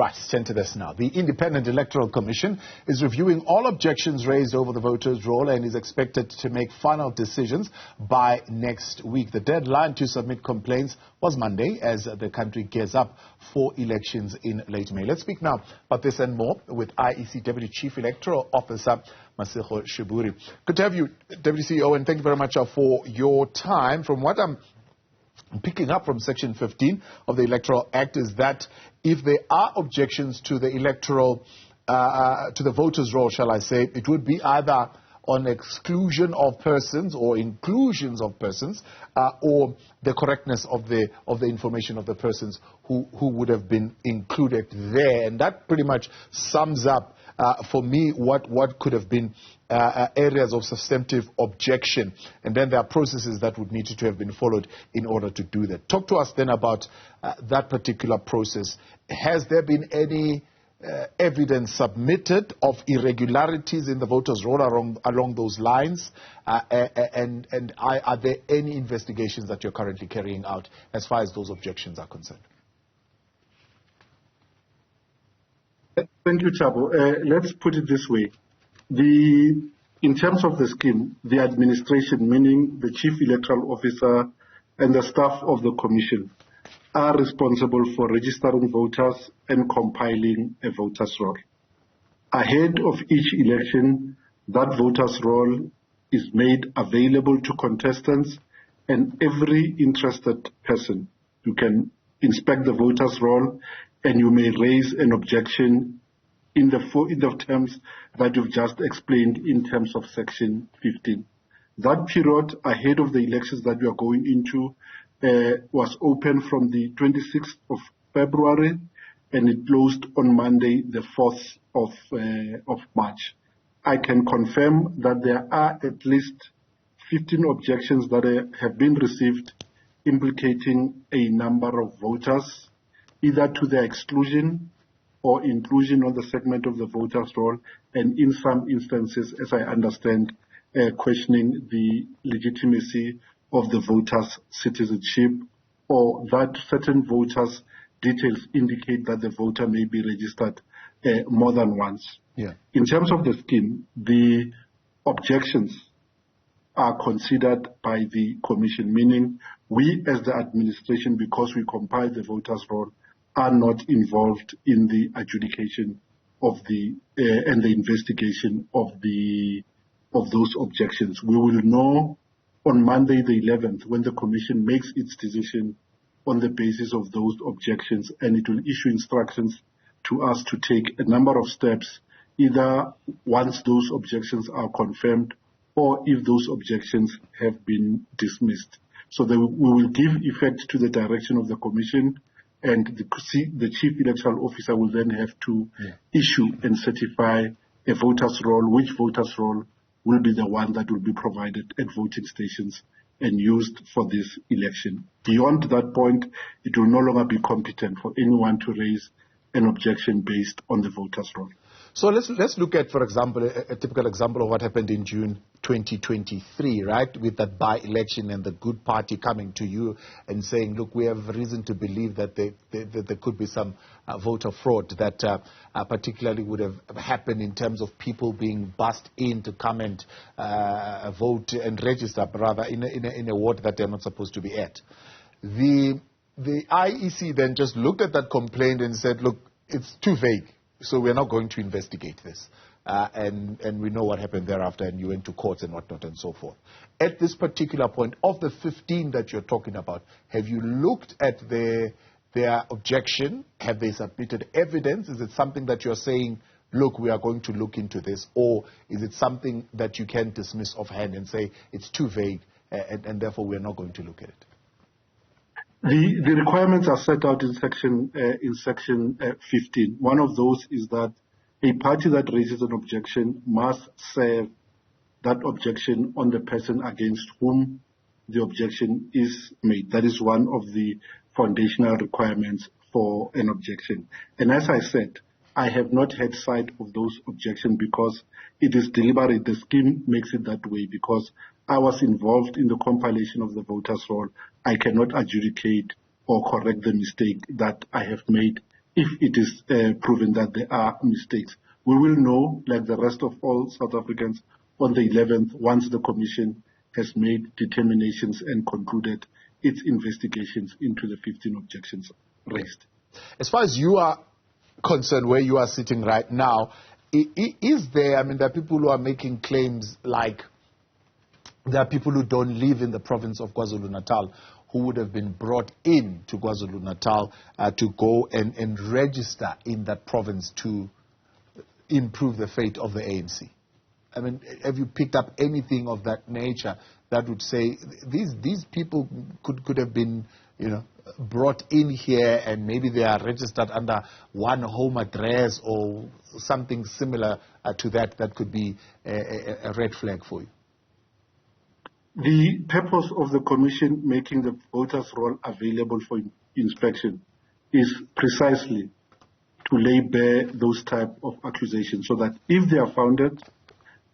Right, turn to this now. The Independent Electoral Commission is reviewing all objections raised over the voters' roll and is expected to make final decisions by next week. The deadline to submit complaints was Monday as the country gears up for elections in late May. Let's speak now about this and more with IEC Deputy Chief Electoral Officer Masego Sheburi. Good to have you, Deputy CEO, and thank you very much for your time. From what I'm picking up from Section 15 of the Electoral Act is that if there are objections to the electoral, to the voters' roll, shall I say, it would be either on exclusion of persons or inclusions of persons, or the correctness of the information of the persons who would have been included there. And that pretty much sums up for me what could have been areas of substantive objection. And then there are processes that would need to have been followed in order to do that. Talk to us then about that particular process. Has there been any evidence submitted of irregularities in the voters' roll along those lines? And are there any investigations that you're currently carrying out as far as those objections are concerned? Thank you, Chabo. Let's put it this way. In terms of the scheme, the administration, meaning the Chief Electoral Officer and the staff of the Commission, are responsible for registering voters and compiling a voters' roll. Ahead of each election, that voters' roll is made available to contestants and every interested person. You can inspect the voters' roll and you may raise an objection in the terms that you've just explained in terms of Section 15. That period ahead of the elections that we are going into was open from the 26th of February and it closed on Monday, the 4th of March. I can confirm that there are at least 15 objections that have been received implicating a number of voters, either to their exclusion or inclusion on the segment of the voters' roll, and in some instances, as I understand, questioning the legitimacy of the voters' citizenship, or that certain voters' details indicate that the voter may be registered more than once. Yeah. In terms of the scheme, the objections are considered by the Commission, meaning we as the administration, because we compile the voters' roll, are not involved in the adjudication of and the investigation of those objections. We will know on Monday the 11th when the Commission makes its decision on the basis of those objections, and it will issue instructions to us to take a number of steps, either once those objections are confirmed or if those objections have been dismissed. So we will give effect to the direction of the Commission, and the Chief Electoral Officer will then have to issue and certify a voters' roll, which voters' roll will be the one that will be provided at voting stations and used for this election. Beyond that point, it will no longer be competent for anyone to raise an objection based on the voters' roll. So let's look at, for example, a typical example of what happened in June 2023, right, with that by-election and the Good Party coming to you and saying, look, we have reason to believe that there could be some voter fraud that particularly would have happened in terms of people being bussed in to come and vote and register, rather, in a ward that they're not supposed to be at. The IEC then just looked at that complaint and said, look, it's too vague. So we're not going to investigate this. And we know what happened thereafter, and you went to courts and whatnot and so forth. At this particular point, of the 15 that you're talking about, have you looked at their objection? Have they submitted evidence? Is it something that you're saying, look, we are going to look into this? Or is it something that you can dismiss offhand and say it's too vague and therefore we're not going to look at it? The requirements are set out in section 15. One of those is that a party that raises an objection must serve that objection on the person against whom the objection is made. That is one of the foundational requirements for an objection. And as I said, I have not had sight of those objections because it is deliberate. The scheme makes it that way because I was involved in the compilation of the voters' roll. I cannot adjudicate or correct the mistake that I have made if it is proven that there are mistakes. We will know, like the rest of all South Africans, on the 11th, once the Commission has made determinations and concluded its investigations into the 15 objections raised. As far as you are concerned, where you are sitting right now, is there, I mean, there are people who are making claims like there are people who don't live in the province of KwaZulu-Natal who would have been brought in to KwaZulu-Natal to go and register in that province to improve the fate of the ANC. I mean, have you picked up anything of that nature that would say these people could have been, brought in here and maybe they are registered under one home address or something similar to that could be a red flag for you? The purpose of the Commission making the voters' roll available for inspection is precisely to lay bare those type of accusations so that if they are founded,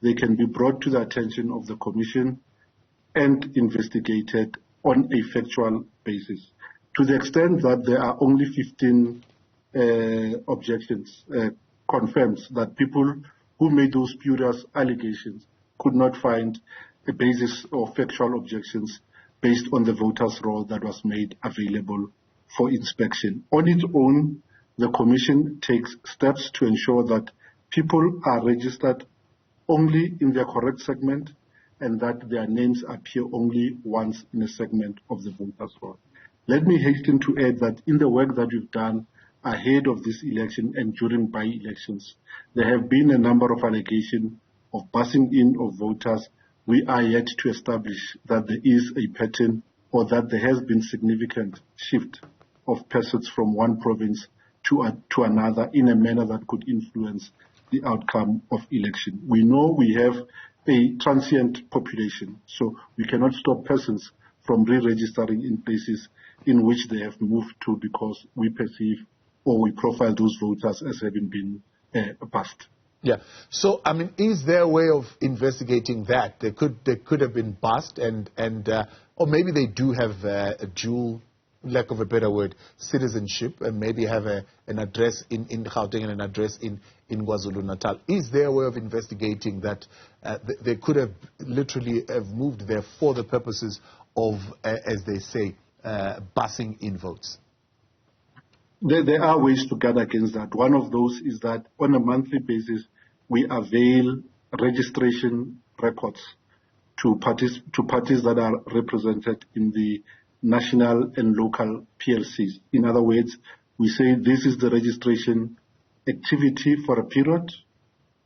they can be brought to the attention of the Commission and investigated on a factual basis. To the extent that there are only 15 objections, confirms that people who made those spurious allegations could not find a basis or factual objections based on the voters' roll that was made available for inspection. On its own, the Commission takes steps to ensure that people are registered only in their correct segment and that their names appear only once in a segment of the voters' roll. Let me hasten to add that in the work that we've done ahead of this election and during by-elections, there have been a number of allegations of busing in of voters. We are yet to establish that there is a pattern or that there has been significant shift of persons from one province to another in a manner that could influence the outcome of election. We know we have a transient population, so we cannot stop persons from re-registering in places in which they have moved to because we perceive or we profile those voters as having been bussed. Yeah. So, I mean, is there a way of investigating that? They could have been bussed or maybe they do have a dual, lack of a better word, citizenship and maybe have an address in Gauteng and an address in KwaZulu-Natal. Is there a way of investigating that they could have literally have moved there for the purposes of, as they say, bussing in votes? There are ways to guard against that. One of those is that on a monthly basis, we avail registration records to parties that are represented in the national and local PLCs. In other words, we say this is the registration activity for a period.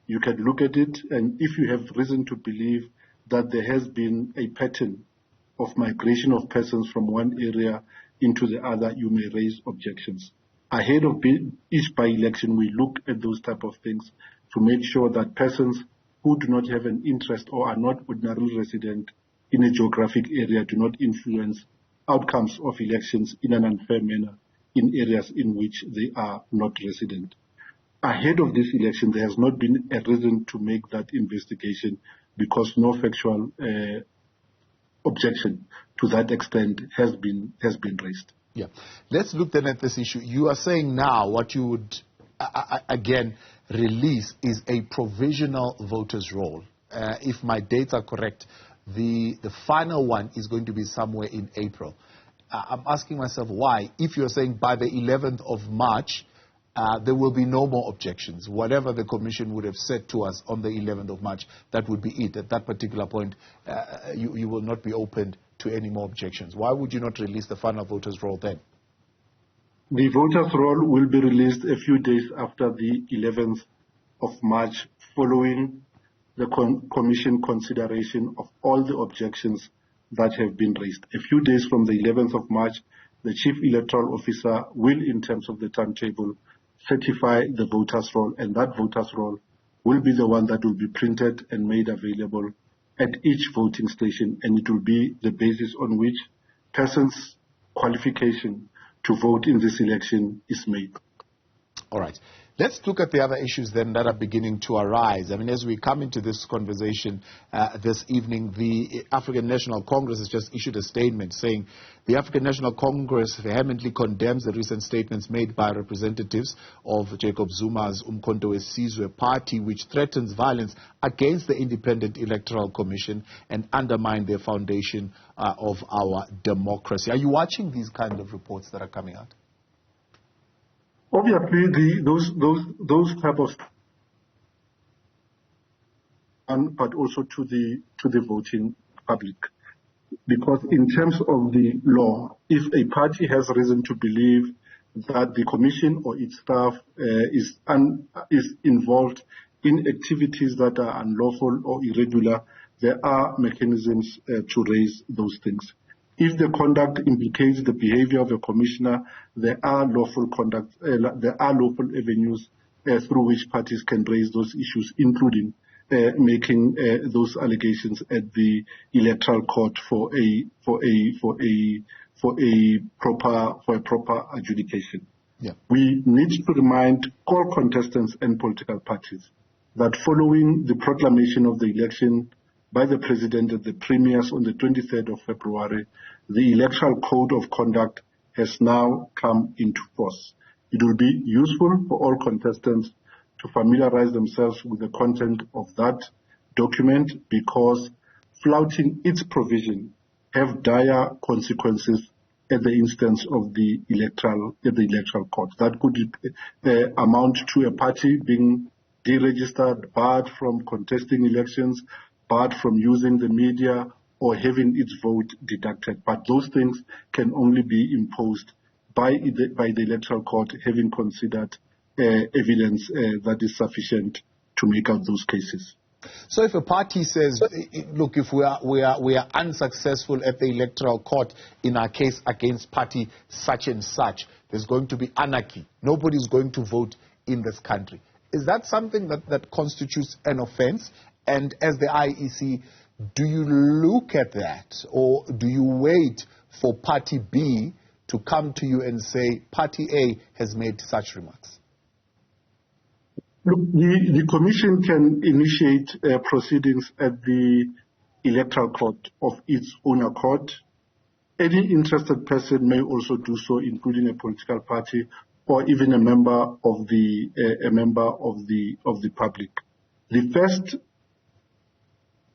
You can look at it, and if you have reason to believe that there has been a pattern of migration of persons from one area into the other, you may raise objections. Ahead of each by-election, we look at those type of things to make sure that persons who do not have an interest or are not ordinarily resident in a geographic area do not influence outcomes of elections in an unfair manner in areas in which they are not resident. Ahead of this election, there has not been a reason to make that investigation because no factual objection to that extent has been raised. Yeah. Let's look then at this issue. You are saying now what you would, again, release is a provisional voters' roll. If my dates are correct, the final one is going to be somewhere in April. I'm asking myself why. If you're saying by the 11th of March, there will be no more objections. Whatever the Commission would have said to us on the 11th of March, that would be it. At that particular point, you will not be opened to any more objections. Why would you not release the final voters' roll then? The voters' roll will be released a few days after the 11th of March, following the Commission consideration of all the objections that have been raised. A few days from the 11th of March, the Chief Electoral Officer will, in terms of the timetable, certify the voters' roll, and that voters' roll will be the one that will be printed and made available at each voting station, and it will be the basis on which persons' qualification to vote in this election is made. All right. Let's look at the other issues then that are beginning to arise. I mean, as we come into this conversation this evening, the African National Congress has just issued a statement saying the African National Congress vehemently condemns the recent statements made by representatives of Jacob Zuma's Umkhonto weSizwe party, which threatens violence against the Independent Electoral Commission and undermine their foundation of our democracy. Are you watching these kind of reports that are coming out? Obviously, those type of, but also to the voting public, because in terms of the law, if a party has reason to believe that the commission or its staff is involved in activities that are unlawful or irregular, there are mechanisms to raise those things. If the conduct implicates the behavior of a commissioner, there are lawful avenues through which parties can raise those issues, including making those allegations at the electoral court for a proper adjudication. Yeah. We need to remind all contestants and political parties that following the proclamation of the election by the President at the premiers on the 23rd of February, the Electoral Code of Conduct has now come into force. It will be useful for all contestants to familiarize themselves with the content of that document, because flouting its provision have dire consequences at the instance of the electoral court. That could amount to a party being deregistered, barred from contesting elections, barred from using the media, or having its vote deducted. But those things can only be imposed by the electoral court, having considered evidence that is sufficient to make out those cases. So if a party says, look, if we are unsuccessful at the electoral court in our case against party such and such, there's going to be anarchy. Nobody's going to vote in this country. Is that something that constitutes an offense? And as the IEC, do you look at that, or do you wait for Party B to come to you and say, Party A has made such remarks? Look, the Commission can initiate proceedings at the Electoral Court of its own accord. Any interested person may also do so, including a political party or even a member of the public. The first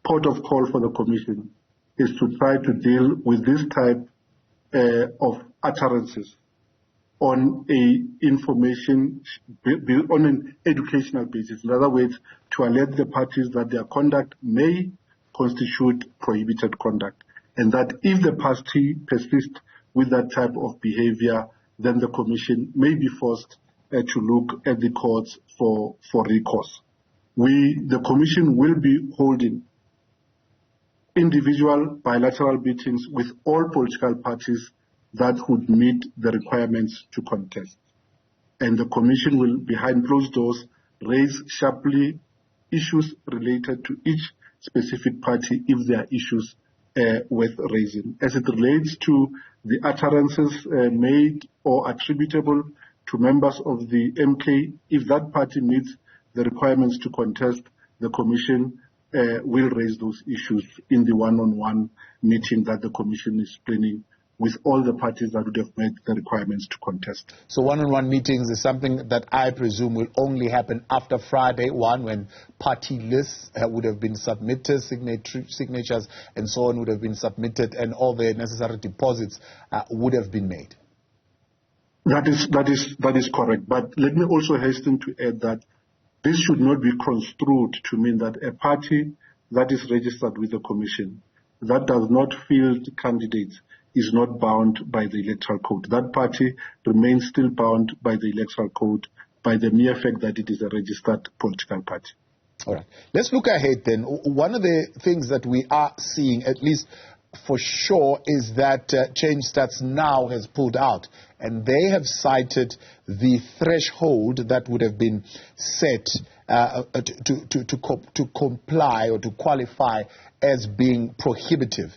port of call for the Commission is to try to deal with this type of utterances on an educational basis. In other words, to alert the parties that their conduct may constitute prohibited conduct, and that if the party persists with that type of behavior, then the Commission may be forced to look at the courts for recourse. The Commission will be holding individual bilateral meetings with all political parties that would meet the requirements to contest. And the Commission will, behind closed doors, raise sharply issues related to each specific party if there are issues worth raising. As it relates to the utterances made or attributable to members of the MK, if that party meets the requirements to contest, the Commission will raise those issues in the one-on-one meeting that the Commission is planning with all the parties that would have met the requirements to contest. So one-on-one meetings is something that I presume will only happen after Friday 1, when party lists would have been submitted, signatures and so on would have been submitted, and all the necessary deposits would have been made. That is correct. But let me also hasten to add that this should not be construed to mean that a party that is registered with the Commission, that does not field candidates, is not bound by the Electoral Code. That party remains still bound by the Electoral Code by the mere fact that it is a registered political party. All right. Let's look ahead then. One of the things that we are seeing, at least for sure, is that Change Starts Now has pulled out and they have cited the threshold that would have been set to comply or to qualify as being prohibitive.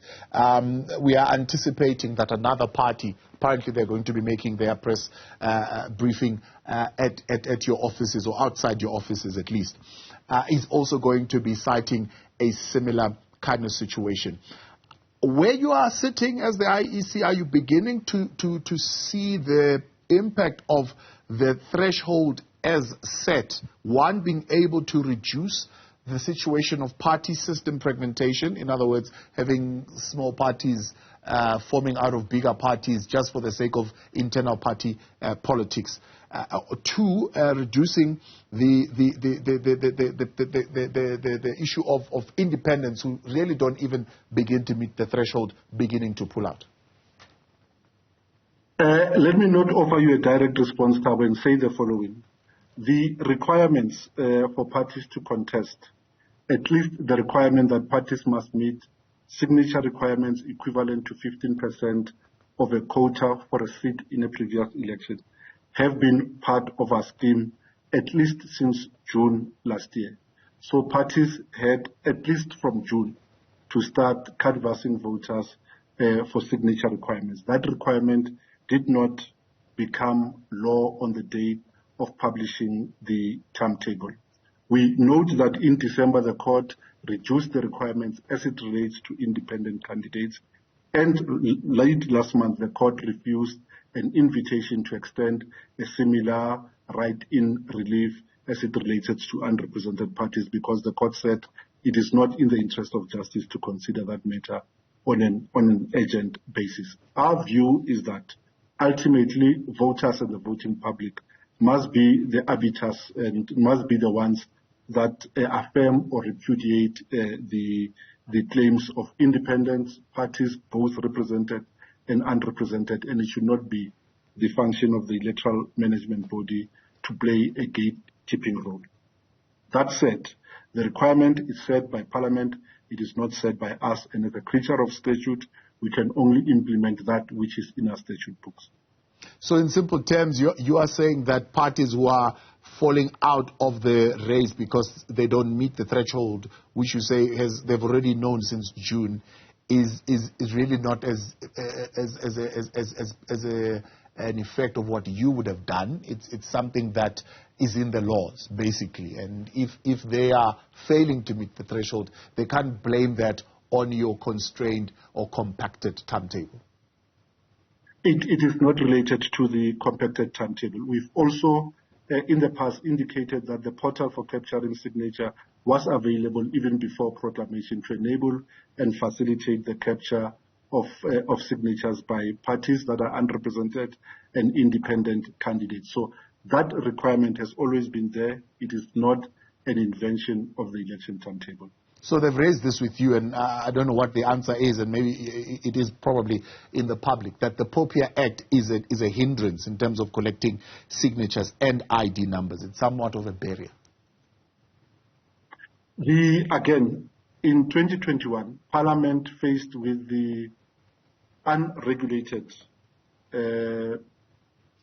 We are anticipating that another party, apparently they're going to be making their press briefing at your offices, or outside your offices at least, is also going to be citing a similar kind of situation. Where you are sitting as the IEC, are you beginning to see the impact of the threshold as set, one being able to reduce the situation of party system fragmentation, in other words, having small parties forming out of bigger parties just for the sake of internal party politics? Two, reducing the issue of independents who really don't even begin to meet the threshold, beginning to pull out. Let me not offer you a direct response, Thabo, and say the following. The requirements for parties to contest, at least the requirement that parties must meet signature requirements equivalent to 15% of a quota for a seat in a previous election, have been part of our scheme at least since June last year. So parties had at least from June to start canvassing voters for signature requirements. That requirement did not become law on the day of publishing the timetable. We note that in December the court reduced the requirements as it relates to independent candidates, and late last month the court refused an invitation to extend a similar right-in relief as it related to unrepresented parties, because the court said it is not in the interest of justice to consider that matter on an urgent basis. Our view is that ultimately voters and the voting public must be the arbiters and must be the ones that affirm or repudiate the claims of independent parties, both represented and unrepresented, and it should not be the function of the electoral management body to play a gatekeeping role. That said, the requirement is set by Parliament, it is not set by us, and as a creature of statute, we can only implement that which is in our statute books. So in simple terms, you are saying that parties who are falling out of the race because they don't meet the threshold, which you say they've already known since June, is really not as an effect of what you would have done. It's something that is in the laws, basically. And if they are failing to meet the threshold, they can't blame that on your constrained or compacted timetable. It is not related to the compacted timetable. We've also, in the past, indicated that the portal for capturing signature was available even before proclamation to enable and facilitate the capture of signatures by parties that are unrepresented and independent candidates. So that requirement has always been there. It is not an invention of the election timetable. So they've raised this with you, and I don't know what the answer is, and maybe it is probably in the public, that the Popia ACT is a hindrance in terms of collecting signatures and ID numbers. It's somewhat of a barrier. Again, in 2021, Parliament faced with the unregulated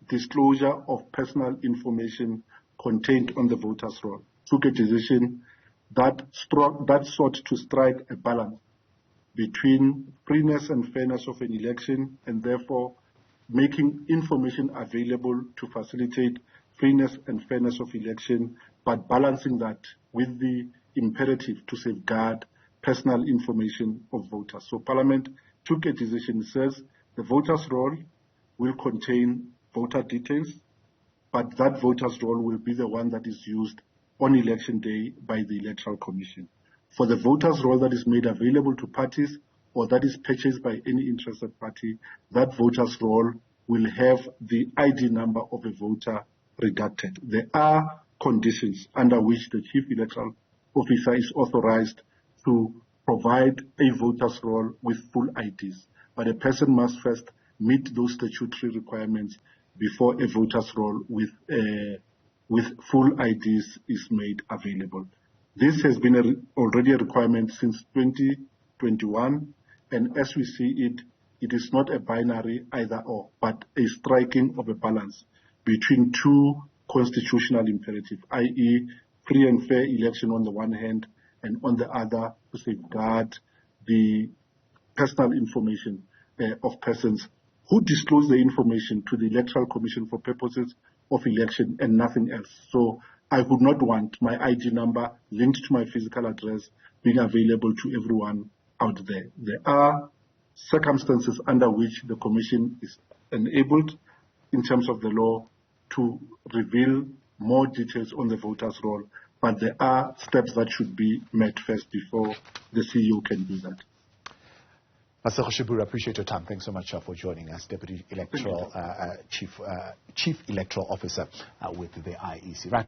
disclosure of personal information contained on the voters' roll, took a decision that sought to strike a balance between freeness and fairness of an election, and therefore making information available to facilitate freeness and fairness of election, but balancing that with the imperative to safeguard personal information of voters. So Parliament took a decision. It says the voters' roll will contain voter details, but that voters' roll will be the one that is used on election day by the Electoral Commission. For the voters' roll that is made available to parties or that is purchased by any interested party, that voters' roll will have the ID number of a voter redacted. There are conditions under which the Chief Electoral Officer is authorized to provide a voters' roll with full IDs, but a person must first meet those statutory requirements before a voters' roll with full IDs is made available. This has been already a requirement since 2021, and as we see it, it is not a binary either or, but a striking of a balance between two constitutional imperatives, i.e. free and fair election on the one hand, and on the other, to safeguard the personal information of persons who disclose the information to the Electoral Commission for purposes of election and nothing else. So I would not want my ID number linked to my physical address being available to everyone out there. There are circumstances under which the Commission is enabled in terms of the law to reveal more details on the voters' roll, but there are steps that should be met first before the CEO can do that. Masego Sheburi, appreciate your time. Thanks so much for joining us, Deputy Electoral Chief Electoral Officer with the IEC. Right.